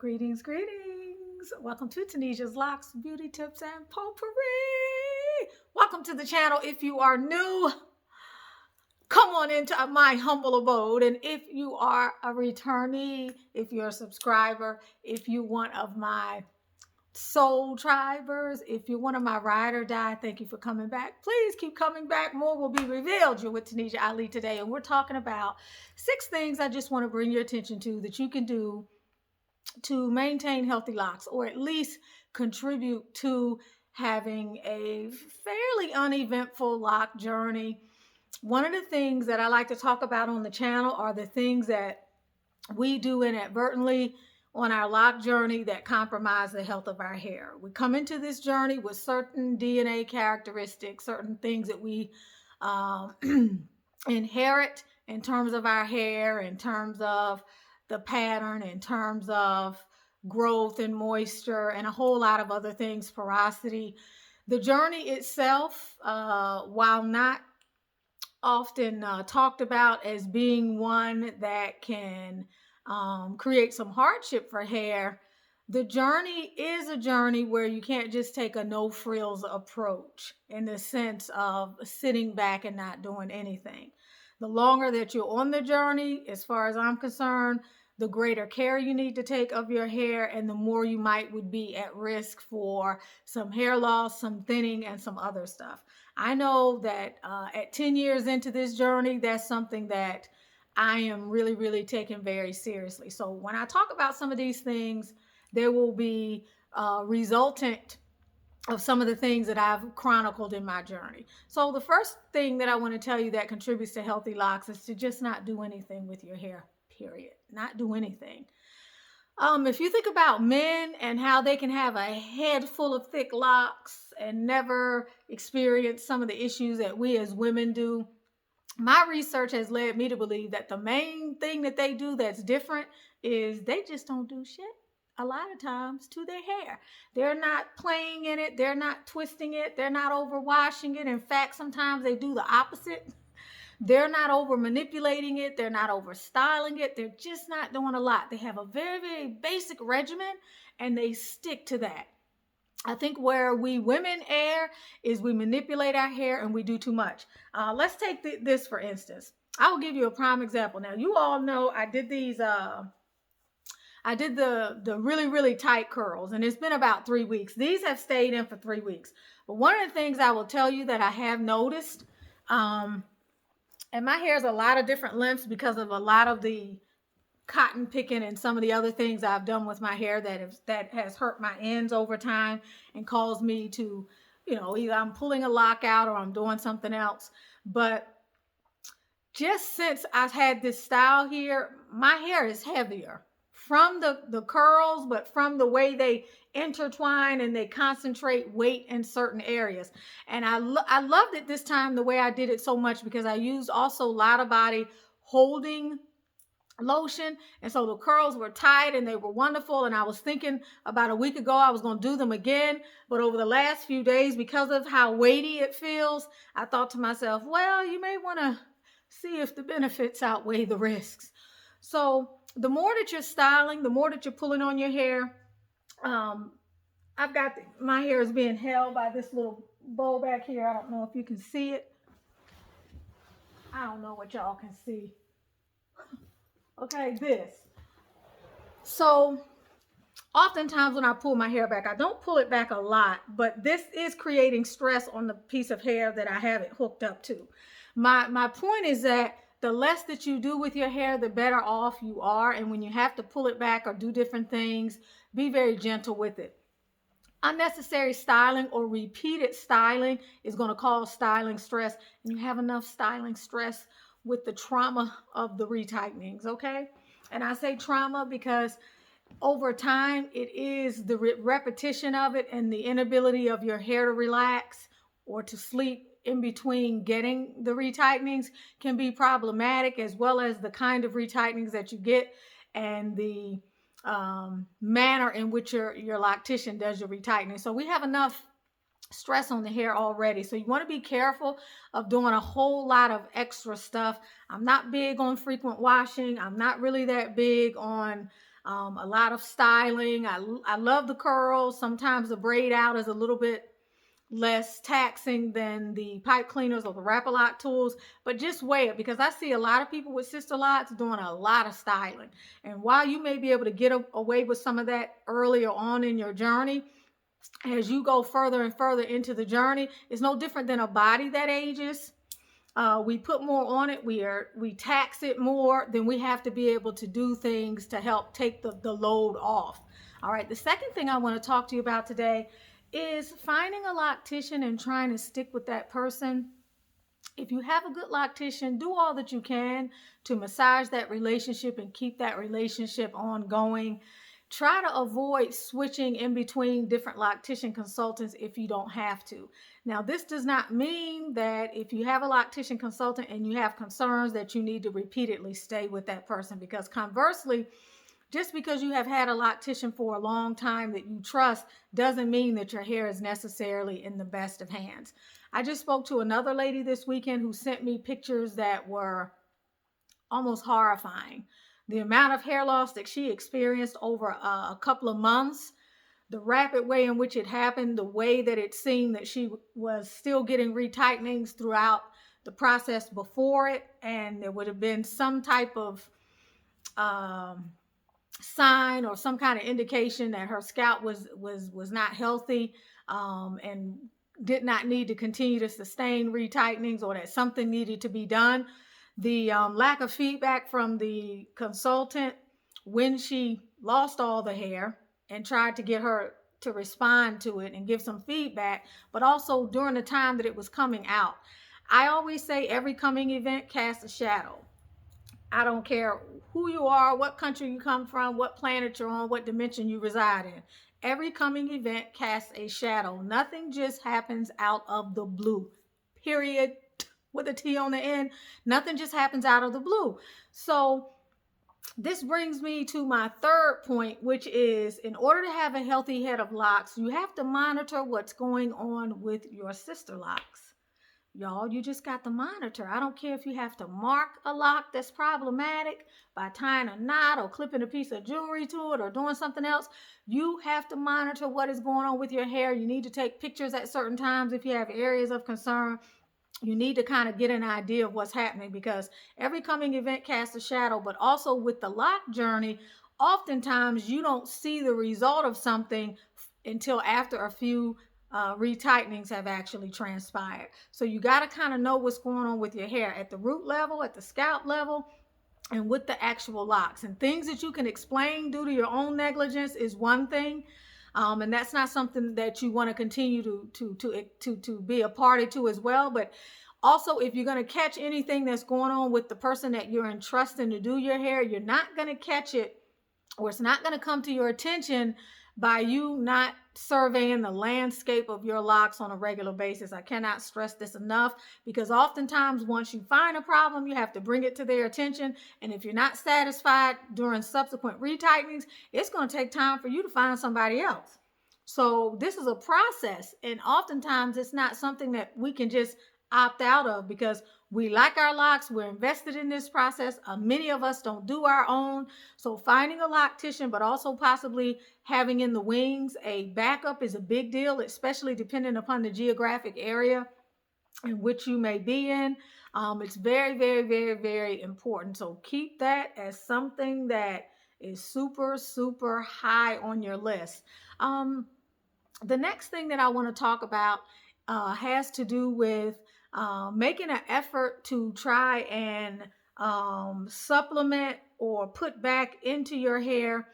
Greetings, greetings. Welcome to Tanesia's Locks, Beauty Tips and Potpourri. Welcome to the channel. If you are new, come on into my humble abode. And if you are a returnee, if you're a subscriber, if you're one of my soul tribers, if you're one of my ride or die, thank you for coming back. Please keep coming back. More will be revealed. You're with Tanesia Ali today, and we're talking about 6 things I just want to bring your attention to that you can do to maintain healthy locks, or at least contribute to having a fairly uneventful lock journey. One of the things that I like to talk about on the channel are the things that we do inadvertently on our lock journey that compromise the health of our hair. We come into this journey with certain DNA characteristics, certain things that we inherit in terms of our hair, in terms of the pattern, in terms of growth and moisture, and a whole lot of other things, porosity. The journey itself, while not often talked about as being one that can create some hardship for hair, the journey is a journey where you can't just take a no frills approach in the sense of sitting back and not doing anything. The longer that you're on the journey, as far as I'm concerned, the greater care you need to take of your hair, and the more you would be at risk for some hair loss, some thinning, and some other stuff. I know that at 10 years into this journey, that's something that I am really taking very seriously. So when I talk about some of these things, there will be resultant of some of the things that I've chronicled in my journey. So the first thing that I want to tell you that contributes to healthy locks is to just not do anything with your hair, period. Not do anything. If you think about men and how they can have a head full of thick locks and never experience some of the issues that we as women do, my research has led me to believe that the main thing that they do that's different is they just don't do shit a lot of times to their hair. They're not playing in it. They're not twisting it. They're not overwashing it. In fact, sometimes they do the opposite. They're not over manipulating it. They're not over styling it. They're just not doing a lot. They have a very basic regimen and they stick to that. I think where we women err is we manipulate our hair and we do too much. Let's take this for instance. I will give you a prime example. Now, you all know I did these I did the really tight curls, and it's been about 3 weeks. These have stayed in for 3 weeks. But one of the things I will tell you that I have noticed, and my hair is a lot of different lengths because of a lot of the cotton picking and some of the other things I've done with my hair that has hurt my ends over time and caused me to, either I'm pulling a lock out or I'm doing something else. But just since I've had this style here, my hair is heavier from the curls, but from the way they intertwine and they concentrate weight in certain areas. And I loved it this time the way I did it so much because I used also Lotta Body holding lotion, and so the curls were tight and they were wonderful. And I was thinking about a week ago I was going to do them again, but over the last few days, because of how weighty it feels, I thought to myself, well, you may want to see if the benefits outweigh the risks. So the more that you're styling, the more that you're pulling on your hair. I've got my hair is being held by this little bow back here. I don't know if you can see it. I don't know what y'all can see. Okay, this. So oftentimes when I pull my hair back, I don't pull it back a lot, but this is creating stress on the piece of hair that I have it hooked up to. My point is that the less that you do with your hair, the better off you are. And when you have to pull it back or do different things, be very gentle with it. Unnecessary styling or repeated styling is going to cause styling stress. And you have enough styling stress with the trauma of the retightenings, okay? And I say trauma because over time, it is the repetition of it and the inability of your hair to relax or to sleep in between getting the retightenings can be problematic, as well as the kind of retightenings that you get and the manner in which your loctician does your retightening. So we have enough stress on the hair already. So you want to be careful of doing a whole lot of extra stuff. I'm not big on frequent washing. I'm not really that big on a lot of styling. I love the curls. Sometimes the braid out is a little bit less taxing than the pipe cleaners or the wrap lock tools, but just weigh it, because I see a lot of people with Sisterlocks doing a lot of styling. And while you may be able to get away with some of that earlier on in your journey, as you go further and further into the journey, it's no different than a body that ages. We put more on it, we tax it more, then we have to be able to do things to help take the load off. All right, the second thing I want to talk to you about today is finding a loctician and trying to stick with that person. If you have a good loctician, do all that you can to massage that relationship and keep that relationship ongoing. Try to avoid switching in between different loctician consultants if you don't have to. Now, this does not mean that if you have a loctician consultant and you have concerns that you need to repeatedly stay with that person, because conversely, just because you have had a loctician for a long time that you trust doesn't mean that your hair is necessarily in the best of hands. I just spoke to another lady this weekend who sent me pictures that were almost horrifying. The amount of hair loss that she experienced over a couple of months, the rapid way in which it happened, the way that it seemed that she was still getting retightenings throughout the process before it, and there would have been some type of sign or some kind of indication that her scalp was not healthy, and did not need to continue to sustain retightenings, or that something needed to be done. The lack of feedback from the consultant when she lost all the hair and tried to get her to respond to it and give some feedback, but also during the time that it was coming out. I always say every coming event casts a shadow. I don't care who you are, what country you come from, what planet you're on, what dimension you reside in. Every coming event casts a shadow. Nothing just happens out of the blue, period, with a T on the end. Nothing just happens out of the blue. So this brings me to my third point, which is, in order to have a healthy head of locks, you have to monitor what's going on with your Sisterlocks. Y'all, you just got to monitor. I don't care if you have to mark a lock that's problematic by tying a knot or clipping a piece of jewelry to it or doing something else. You have to monitor what is going on with your hair. You need to take pictures at certain times if you have areas of concern. You need to kind of get an idea of what's happening, because every coming event casts a shadow. But also with the lock journey, oftentimes you don't see the result of something until after a few retightenings have actually transpired. So you got to kind of know what's going on with your hair at the root level, at the scalp level, and with the actual locks. And things that you can explain due to your own negligence is one thing. And that's not something that you want to continue to be a party to as well. But also, if you're going to catch anything that's going on with the person that you're entrusting to do your hair, you're not going to catch it, or it's not going to come to your attention by you not surveying the landscape of your locks on a regular basis. I cannot stress this enough, because oftentimes once you find a problem, you have to bring it to their attention. And if you're not satisfied during subsequent retightenings, it's going to take time for you to find somebody else. So this is a process, and oftentimes it's not something that we can just opt out of, because we like our locks, we're invested in this process. Many of us don't do our own. So finding a loctician, but also possibly having in the wings a backup, is a big deal, especially depending upon the geographic area in which you may be in. It's very, very, very, very important. So keep that as something that is super, super high on your list. The next thing that I want to talk about has to do with making an effort to try and supplement or put back into your hair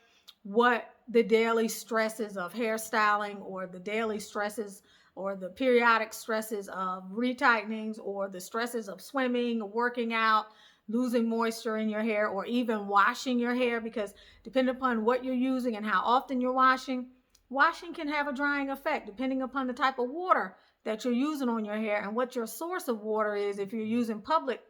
what the daily stresses of hairstyling, or the daily stresses or the periodic stresses of retightenings, or the stresses of swimming, working out, losing moisture in your hair, or even washing your hair, because depending upon what you're using and how often you're washing can have a drying effect depending upon the type of water that you're using on your hair and what your source of water is. If you're using public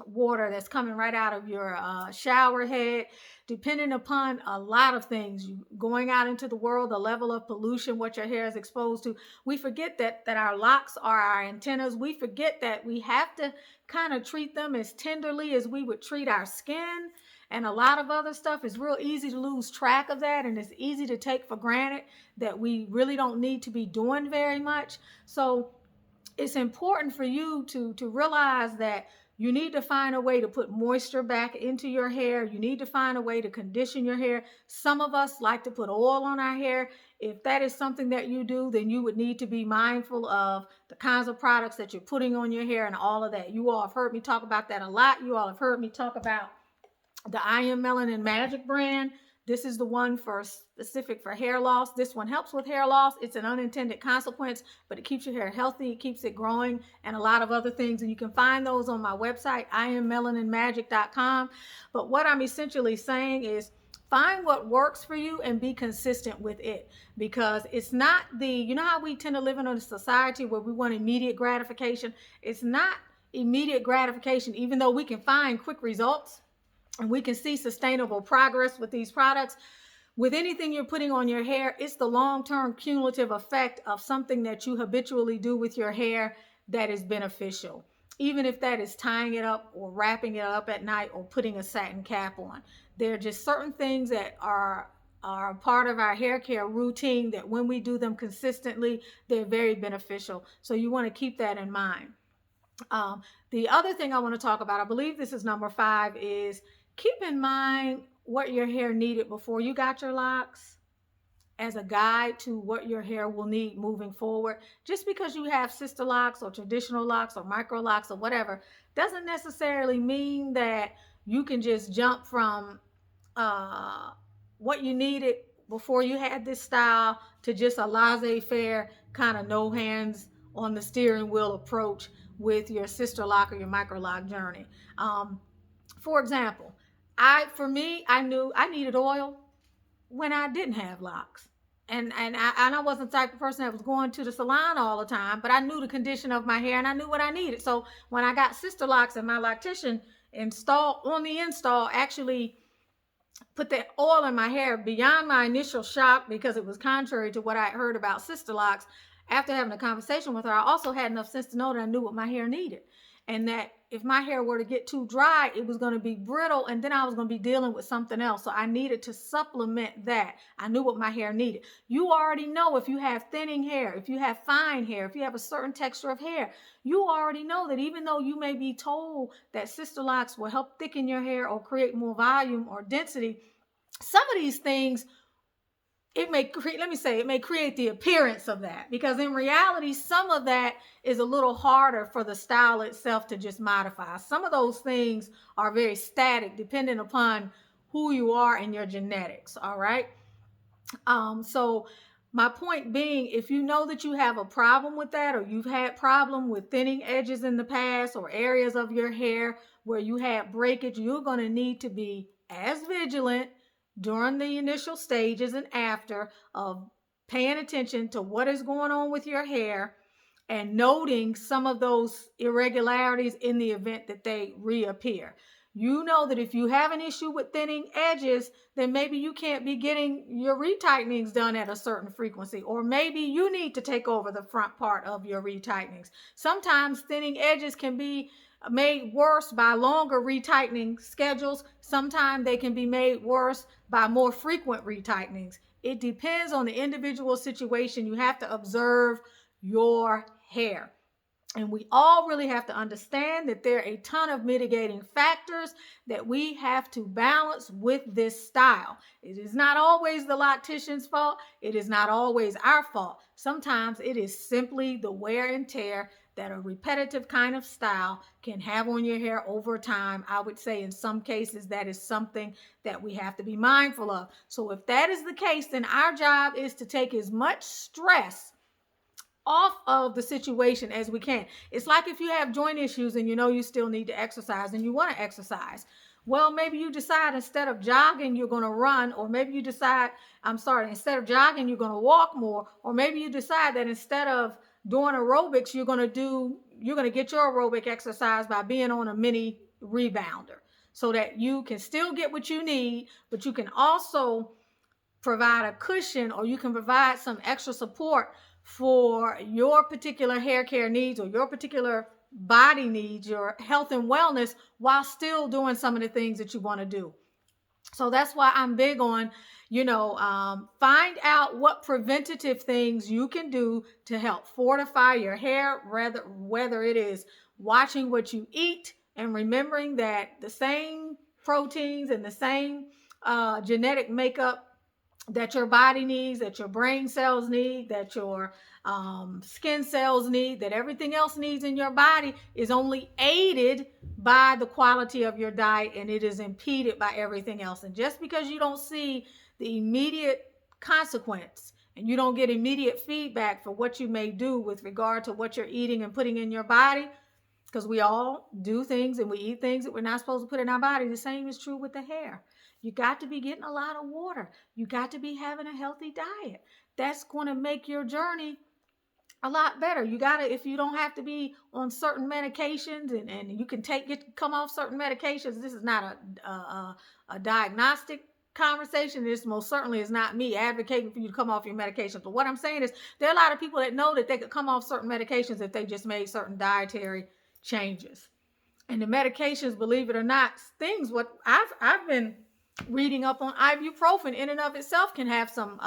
water that's coming right out of your shower head, depending upon a lot of things, you going out into the world, the level of pollution, what your hair is exposed to. We forget that our locks are our antennas. We forget that we have to kind of treat them as tenderly as we would treat our skin. and a lot of other stuff. It's real easy to lose track of that, and it's easy to take for granted that we really don't need to be doing very much. So it's important for you to realize that you need to find a way to put moisture back into your hair. You need to find a way to condition your hair. Some of us like to put oil on our hair. If that is something that you do, then you would need to be mindful of the kinds of products that you're putting on your hair and all of that. You all have heard me talk about that a lot. You all have heard me talk about the I Am Melanin Magic brand. This is the one for specific for hair loss. This one helps with hair loss. It's an unintended consequence, but it keeps your hair healthy, it keeps it growing, and a lot of other things. And you can find those on my website, IamMelaninMagic.com. But what I'm essentially saying is find what works for you and be consistent with it, because it's not you know how we tend to live in a society where we want immediate gratification? It's not immediate gratification, even though we can find quick results and we can see sustainable progress with these products. With anything you're putting on your hair, it's the long-term cumulative effect of something that you habitually do with your hair that is beneficial. Even if that is tying it up or wrapping it up at night or putting a satin cap on. There are just certain things that are part of our hair care routine that when we do them consistently, they're very beneficial. So you want to keep that in mind. The other thing I want to talk about, I believe this is number 5, is keep in mind what your hair needed before you got your locks as a guide to what your hair will need moving forward. Just because you have Sisterlocks or traditional locks or Microlocks or whatever doesn't necessarily mean that you can just jump from what you needed before you had this style to just a laissez-faire kind of no hands on the steering wheel approach with your Sisterlock or your Microlock journey. For example, I knew I needed oil when I didn't have locks. And I wasn't the type of person that was going to the salon all the time, but I knew the condition of my hair and I knew what I needed. So when I got Sisterlocks and my loctician actually put that oil in my hair, beyond my initial shock because it was contrary to what I heard about Sisterlocks, after having a conversation with her, I also had enough sense to know that I knew what my hair needed. And that if my hair were to get too dry, it was going to be brittle, and then I was going to be dealing with something else. So I needed to supplement that. I knew what my hair needed. You already know if you have thinning hair, if you have fine hair, if you have a certain texture of hair, you already know that even though you may be told that Sisterlocks will help thicken your hair or create more volume or density, some of these things, it may create the appearance of that, because in reality, some of that is a little harder for the style itself to just modify. Some of those things are very static, depending upon who you are and your genetics. All right. So my point being, if you know that you have a problem with that, or you've had problem with thinning edges in the past, or areas of your hair where you had breakage, you're going to need to be as vigilant during the initial stages and after of paying attention to what is going on with your hair and noting some of those irregularities in the event that they reappear. You know that if you have an issue with thinning edges, then maybe you can't be getting your retightenings done at a certain frequency, or maybe you need to take over the front part of your retightenings. Sometimes thinning edges can be made worse by longer retightening schedules. Sometimes they can be made worse by more frequent retightenings. It depends on the individual situation. You have to observe your hair. And we all really have to understand that there are a ton of mitigating factors that we have to balance with this style. It is not always the loctician's fault. It is not always our fault. Sometimes it is simply the wear and tear that a repetitive kind of style can have on your hair over time. I would say in some cases that is something that we have to be mindful of. So if that is the case, then our job is to take as much stress off of the situation as we can. It's like if you have joint issues and you know you still need to exercise and you want to exercise. Well, maybe you decide instead of jogging, you're going to run, or maybe you decide, instead of jogging, you're going to walk more, or maybe you decide that instead of doing aerobics, you're going to get your aerobic exercise by being on a mini rebounder so that you can still get what you need, but you can also provide a cushion, or you can provide some extra support for your particular hair care needs or your particular body needs, your health and wellness, while still doing some of the things that you want to do. So that's why I'm big on, find out what preventative things you can do to help fortify your hair, whether it is watching what you eat and remembering that the same proteins and the same genetic makeup that your body needs, that your brain cells need, that your skin cells need, that everything else needs in your body is only aided by the quality of your diet, and it is impeded by everything else. And just because you don't see the immediate consequence and you don't get immediate feedback for what you may do with regard to what you're eating and putting in your body, because we all do things and we eat things that we're not supposed to put in our body. The same is true with the hair. You got to be getting a lot of water. You got to be having a healthy diet. That's going to make your journey a lot better. You got to, if you don't have to be on certain medications and you can come off certain medications. This is not a diagnostic conversation. This most certainly is not me advocating for you to come off your medications. But what I'm saying is there are a lot of people that know that they could come off certain medications if they just made certain dietary changes. And the medications, believe it or not, things what I've been reading up on, ibuprofen in and of itself can have some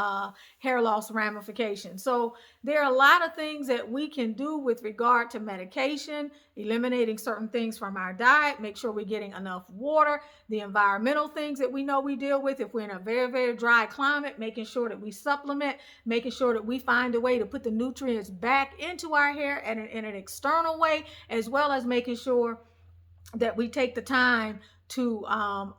hair loss ramifications. So there are a lot of things that we can do with regard to medication, eliminating certain things from our diet, make sure we're getting enough water, the environmental things that we know we deal with if we're in a very, very dry climate, making sure that we supplement, making sure that we find a way to put the nutrients back into our hair in an external way, as well as making sure that we take the time to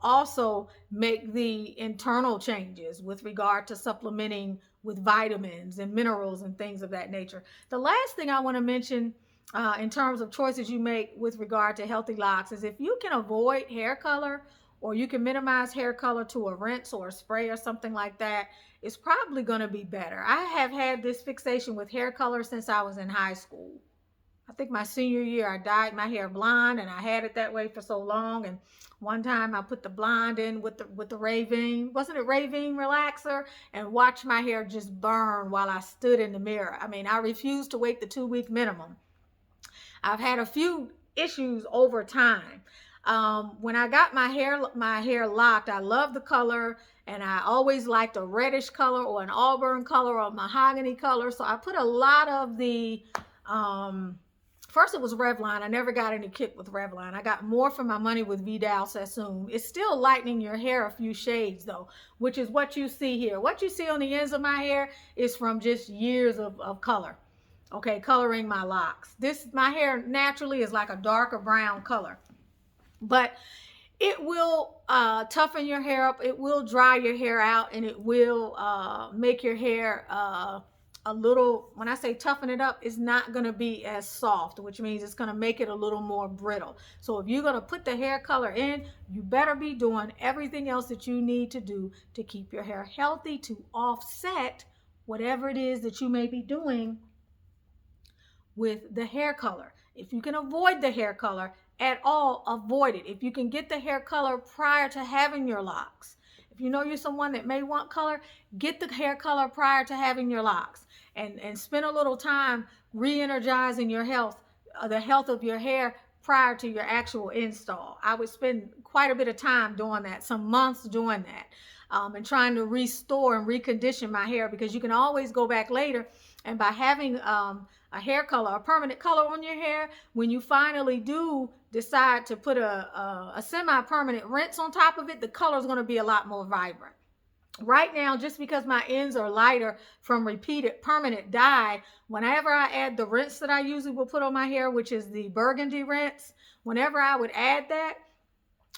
also make the internal changes with regard to supplementing with vitamins and minerals and things of that nature. The last thing I want to mention in terms of choices you make with regard to healthy locks is if you can avoid hair color or you can minimize hair color to a rinse or a spray or something like that, it's probably going to be better. I have had this fixation with hair color since I was in high school. I think my senior year, I dyed my hair blonde, and I had it that way for so long. And one time, I put the blonde in with the Ravine, wasn't it Ravine relaxer, and watched my hair just burn while I stood in the mirror. I mean, I refused to wait the 2-week minimum. I've had a few issues over time. When I got my hair locked, I loved the color, and I always liked a reddish color or an auburn color or a mahogany color. So I put a lot of the first it was Revlon. I never got any kick with Revlon. I got more for my money with Vidal Sassoon. It's still lightening your hair a few shades though, which is what you see here. What you see on the ends of my hair is from just years of color. Okay, coloring my locks. My hair naturally is like a darker brown color. But it will toughen your hair up. It will dry your hair out, and it will make your hair a little, when I say toughen it up, it's not going to be as soft, which means it's going to make it a little more brittle. So if you're going to put the hair color in, you better be doing everything else that you need to do to keep your hair healthy, to offset whatever it is that you may be doing with the hair color. If you can avoid the hair color at all, avoid it. If you can get the hair color prior to having your locks. If you know you're someone that may want color, get the hair color prior to having your locks, and spend a little time re-energizing your health, the health of your hair prior to your actual install. I would spend quite a bit of time doing that, some months doing that, and trying to restore and recondition my hair, because you can always go back later, and by having a hair color, a permanent color on your hair, when you finally do decide to put a semi-permanent rinse on top of it, the color is going to be a lot more vibrant. Right now, just because my ends are lighter from repeated permanent dye, whenever I add the rinse that I usually will put on my hair, which is the burgundy rinse, whenever I would add that,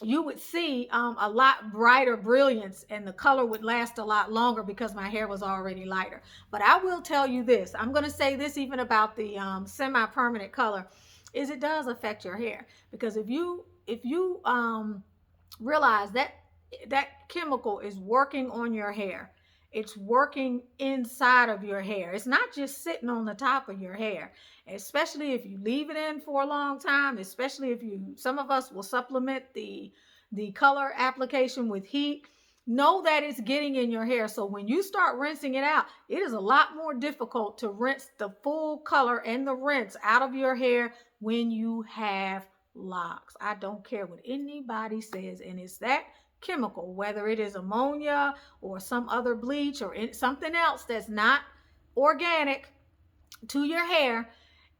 you would see a lot brighter brilliance, and the color would last a lot longer because my hair was already lighter. But I will tell you this, I'm going to say this even about the semi-permanent color, is it does affect your hair. Because if you realize that chemical is working on your hair, it's working inside of your hair. It's not just sitting on the top of your hair, especially if you leave it in for a long time, especially if some of us will supplement the color application with heat. Know that it's getting in your hair. So when you start rinsing it out, it is a lot more difficult to rinse the full color and the rinse out of your hair when you have locks. I don't care what anybody says, and it's that chemical, whether it is ammonia or some other bleach or something else that's not organic to your hair,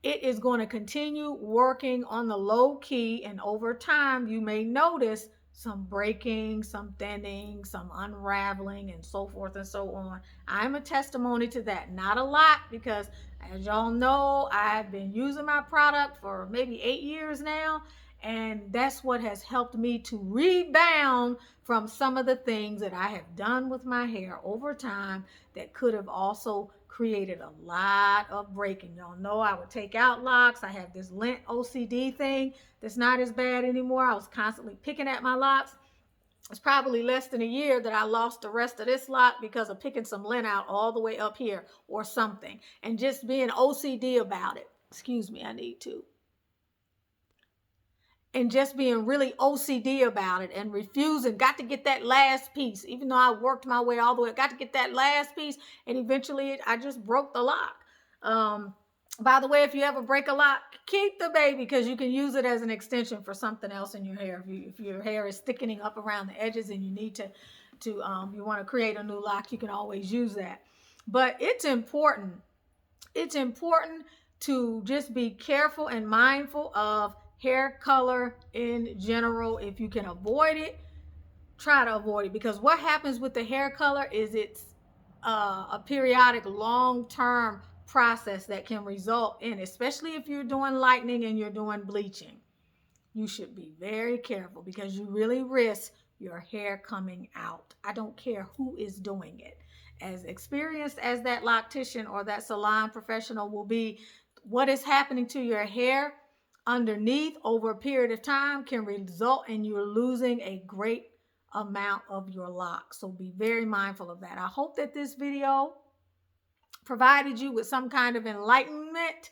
it is going to continue working on the low key, and over time you may notice some breaking, some thinning, some unraveling, and so forth and so on. I'm a testimony to that. Not a lot, because as y'all know, I've been using my product for maybe 8 years now, and that's what has helped me to rebound from some of the things that I have done with my hair over time that could have also created a lot of breaking. Y'all know I would take out locks. I have this lint OCD thing that's not as bad anymore. I was constantly picking at my locks. It's probably less than a year that I lost the rest of this lock because of picking some lint out all the way up here or something, and just being OCD about it. Excuse me, I need to. And just being really OCD about it and refusing, got to get that last piece. Even though I worked my way all the way, got to get that last piece, and eventually I just broke the lock. By the way, if you ever break a lock, keep the baby, because you can use it as an extension for something else in your hair. If your hair is thickening up around the edges and you need you want to create a new lock, you can always use that. But it's important. It's important to just be careful and mindful of hair color in general. If you can avoid it, try to avoid it, because what happens with the hair color is it's a periodic long-term process that can result in, especially if you're doing lightening and you're doing bleaching, you should be very careful, because you really risk your hair coming out. I don't care who is doing it. As experienced as that loctician or that salon professional will be, what is happening to your hair underneath over a period of time can result in you losing a great amount of your locks. So be very mindful of that. I hope that this video provided you with some kind of enlightenment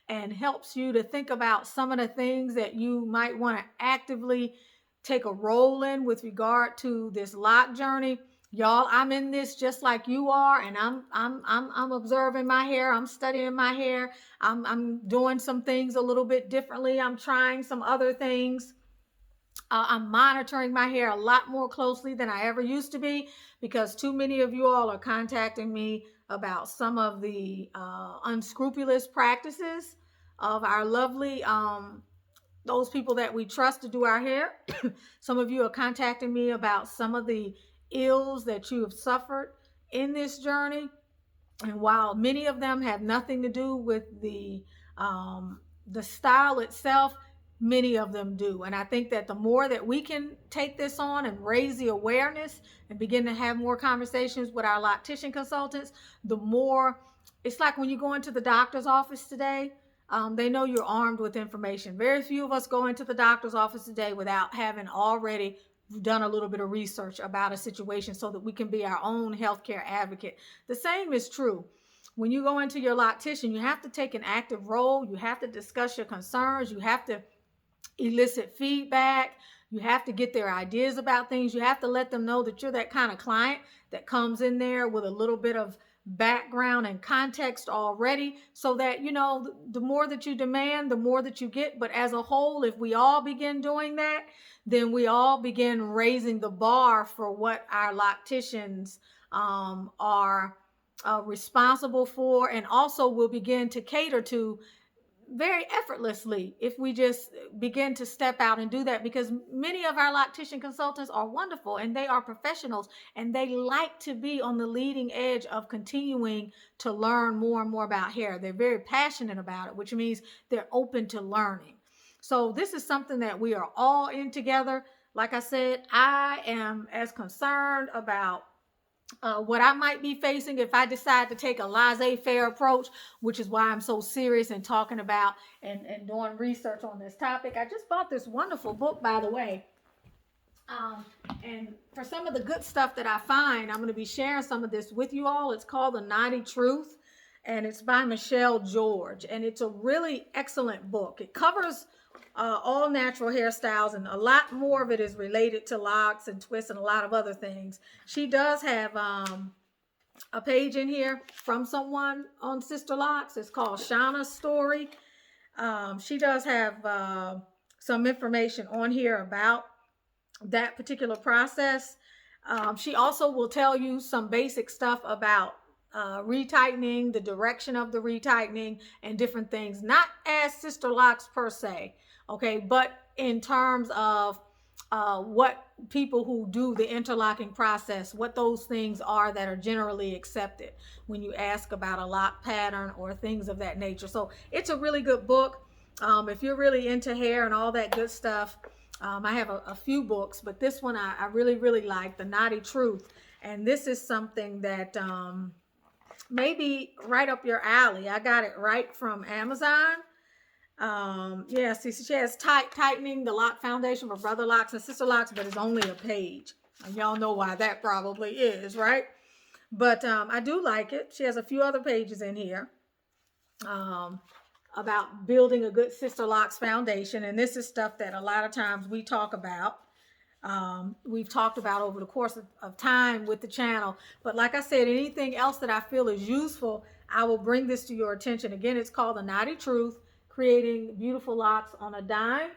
and helps you to think about some of the things that you might want to actively take a role in with regard to this lock journey. Y'all, I'm in this just like you are, and I'm observing my hair. I'm studying my hair. I'm doing some things a little bit differently. I'm trying some other things. I'm monitoring my hair a lot more closely than I ever used to be, because too many of you all are contacting me about some of the unscrupulous practices of our lovely those people that we trust to do our hair. Some of you are contacting me about some of the ills that you have suffered in this journey, and while many of them have nothing to do with the style itself, many of them do. And I think that the more that we can take this on and raise the awareness and begin to have more conversations with our loctician consultants, the more, it's like when you go into the doctor's office today, they know you're armed with information. Very few of us go into the doctor's office today without having already done a little bit of research about a situation so that we can be our own healthcare advocate. The same is true. When you go into your loctician, you have to take an active role. You have to discuss your concerns. You have to elicit feedback. You have to get their ideas about things. You have to let them know that you're that kind of client that comes in there with a little bit of background and context already, so that, you know, the more that you demand, the more that you get. But as a whole, if we all begin doing that, then we all begin raising the bar for what our locticians are responsible for, and also will begin to cater to very effortlessly if we just begin to step out and do that. Because many of our loctician consultants are wonderful, and they are professionals, and they like to be on the leading edge of continuing to learn more and more about hair. They're very passionate about it, which means they're open to learning. So this is something that we are all in together. Like I said, I am as concerned about what I might be facing if I decide to take a laissez-faire approach, which is why I'm so serious in talking about and doing research on this topic. I just bought this wonderful book, by the way. And for some of the good stuff that I find, I'm going to be sharing some of this with you all. It's called The Naughty Truth, and it's by Michelle George. And it's a really excellent book. It covers all natural hairstyles, and a lot more of it is related to locks and twists and a lot of other things. She does have a page in here from someone on Sisterlocks. It's called Shauna's Story. She does have some information on here about that particular process. She also will tell you some basic stuff about retightening, the direction of the retightening, and different things. Not as Sisterlocks per se, okay, but in terms of what people who do the interlocking process, what those things are that are generally accepted when you ask about a lock pattern or things of that nature. So it's a really good book. If you're really into hair and all that good stuff, I have a few books, but this one I really, really like, The Naughty Truth. And this is something that maybe right up your alley. I got it right from Amazon. Yeah, see, she has tightening the lock foundation for brother locks and sister locks, but it's only a page. And y'all know why that probably is, right? But I do like it. She has a few other pages in here about building a good sister locks foundation. And this is stuff that a lot of times we talk about. We've talked about over the course of time with the channel. But like I said, anything else that I feel is useful, I will bring this to your attention. Again, it's called The Naughty Truth, Creating Beautiful Locks on a Dime.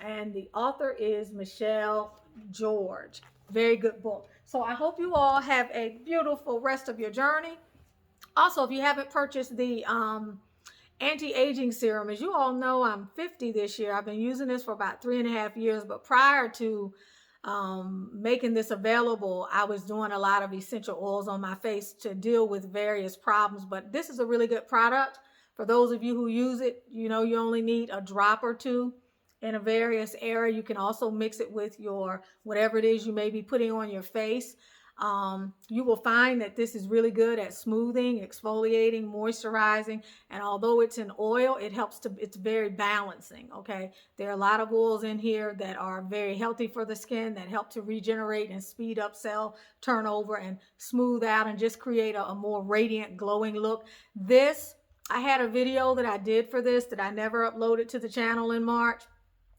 And the author is Michelle George. Very good book. So I hope you all have a beautiful rest of your journey. Also, if you haven't purchased the anti-aging serum, as you all know, I'm 50 this year. I've been using this for about 3.5 years, but prior to making this available, I was doing a lot of essential oils on my face to deal with various problems. But this is a really good product. For those of you who use it, you know you only need a drop or two in a various area. You can also mix it with your whatever it is you may be putting on your face. You will find that this is really good at smoothing, exfoliating, moisturizing, and although it's an oil, it's very balancing, okay? There are a lot of oils in here that are very healthy for the skin, that help to regenerate and speed up cell turnover and smooth out and just create a more radiant, glowing look. I had a video that I did for this that I never uploaded to the channel in March,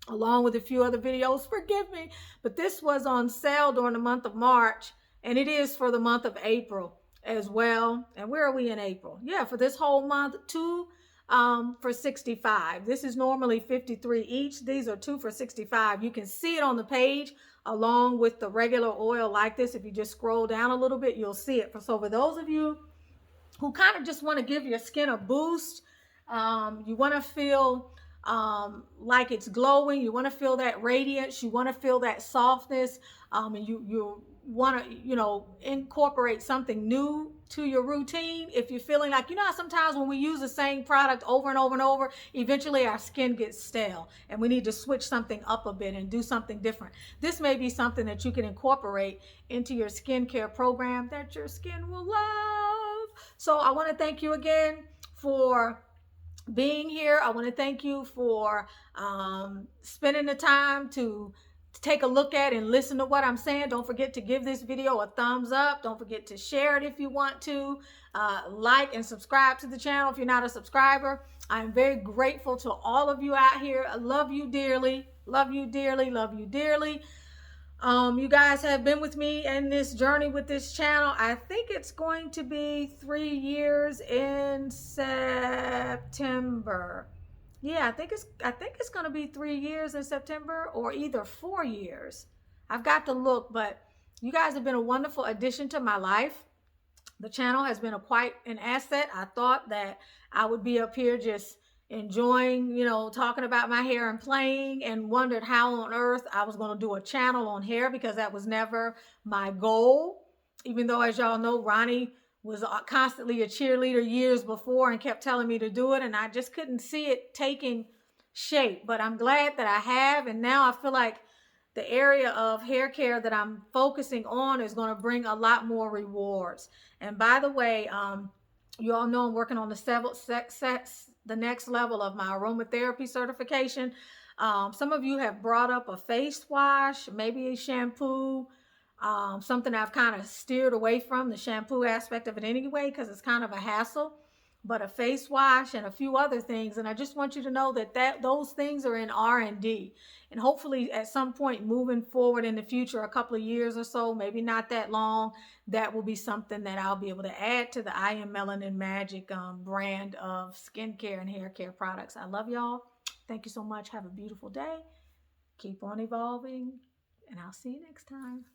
along with a few other videos, forgive me, but this was on sale during the month of March. And it is for the month of April as well. And where are we in April? Yeah, for this whole month, 2 for $65. This is normally $53 each. These are 2 for $65. You can see it on the page along with the regular oil like this. If you just scroll down a little bit, you'll see it. So for those of you who kind of just want to give your skin a boost, you want to feel like it's glowing, you want to feel that radiance, you want to feel that softness, and you want to, incorporate something new to your routine. If you're feeling like, how sometimes when we use the same product over and over and over, eventually our skin gets stale and we need to switch something up a bit and do something different. This may be something that you can incorporate into your skincare program that your skin will love. So I want to thank you again for being here. I want to thank you for spending the time to take a look at and listen to what I'm saying. Don't forget to give this video a thumbs up. Don't forget to share it if you want to. Like and subscribe to the channel if you're not a subscriber. I am very grateful to all of you out here. I love you dearly. Love you dearly. Love you dearly. You guys have been with me in this journey with this channel. I think it's going to be 3 years in September. Yeah, I think it's going to be 3 years in September, or either 4 years. I've got to look, but you guys have been a wonderful addition to my life. The channel has been quite an asset. I thought that I would be up here just enjoying, talking about my hair and playing, and wondered how on earth I was going to do a channel on hair, because that was never my goal. Even though, as y'all know, Ronnie was constantly a cheerleader years before and kept telling me to do it, and I just couldn't see it taking shape. But I'm glad that I have, and now I feel like the area of hair care that I'm focusing on is going to bring a lot more rewards. And by the way, you all know I'm working on the next level of my aromatherapy certification. Some of you have brought up a face wash, maybe a shampoo, something I've kind of steered away from, the shampoo aspect of it anyway, because it's kind of a hassle, but a face wash and a few other things. And I just want you to know that those things are in R&D, and hopefully at some point moving forward in the future, a couple of years or so, maybe not that long, that will be something that I'll be able to add to the I Am Melanin Magic brand of skincare and hair care products. I love y'all. Thank you so much. Have a beautiful day. Keep on evolving and I'll see you next time.